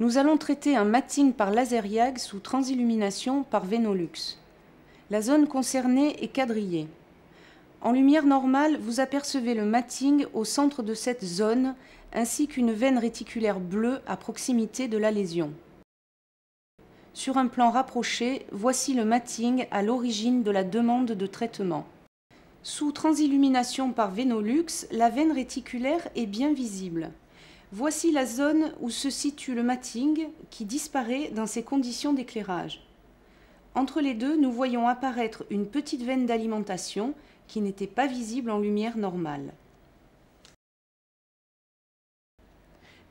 Nous allons traiter un matting par laser YAG sous transillumination par Venolux. La zone concernée est quadrillée. En lumière normale, vous apercevez le matting au centre de cette zone, ainsi qu'une veine réticulaire bleue à proximité de la lésion. Sur un plan rapproché, voici le matting à l'origine de la demande de traitement. Sous transillumination par Venolux, la veine réticulaire est bien visible. Voici la zone où se situe le matting qui disparaît dans ces conditions d'éclairage. Entre les deux, nous voyons apparaître une petite veine d'alimentation qui n'était pas visible en lumière normale.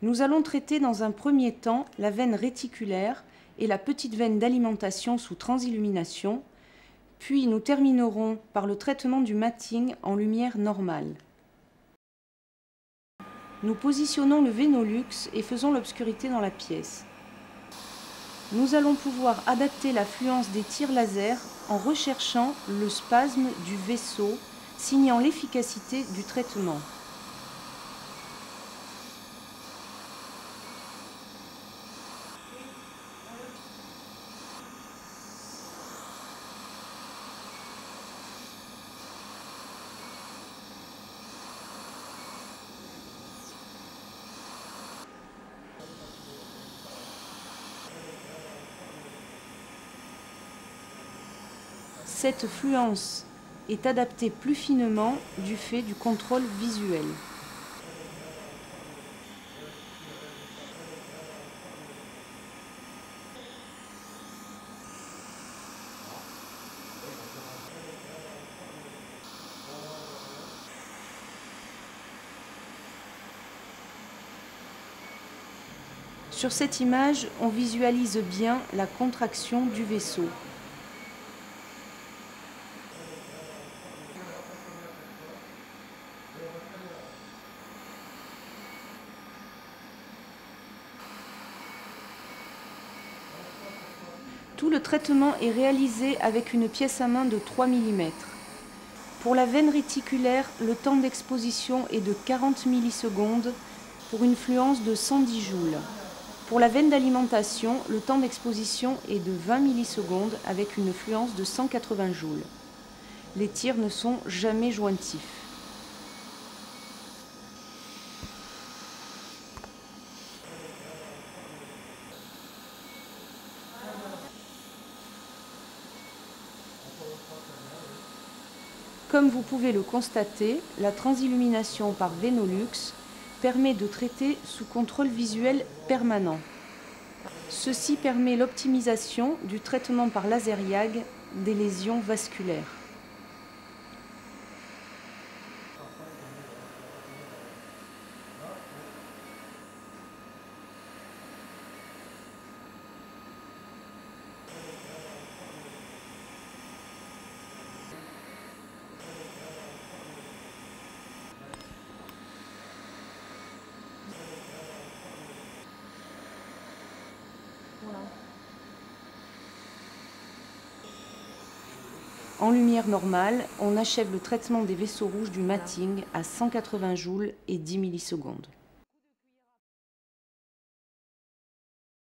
Nous allons traiter dans un premier temps la veine réticulaire et la petite veine d'alimentation sous transillumination, puis nous terminerons par le traitement du matting en lumière normale. Nous positionnons le Venolux et faisons l'obscurité dans la pièce. Nous allons pouvoir adapter la fluence des tirs laser en recherchant le spasme du vaisseau, signant l'efficacité du traitement. Cette fluence est adaptée plus finement du fait du contrôle visuel. Sur cette image, on visualise bien la contraction du vaisseau. Tout le traitement est réalisé avec une pièce à main de 3 mm. Pour la veine réticulaire, le temps d'exposition est de 40 millisecondes pour une fluence de 110 joules. Pour la veine d'alimentation, le temps d'exposition est de 20 millisecondes avec une fluence de 180 joules. Les tirs ne sont jamais jointifs. Comme vous pouvez le constater, la transillumination par Venolux permet de traiter sous contrôle visuel permanent. Ceci permet l'optimisation du traitement par laser YAG des lésions vasculaires. En lumière normale, on achève le traitement des vaisseaux rouges du matting à 180 joules et 10 millisecondes.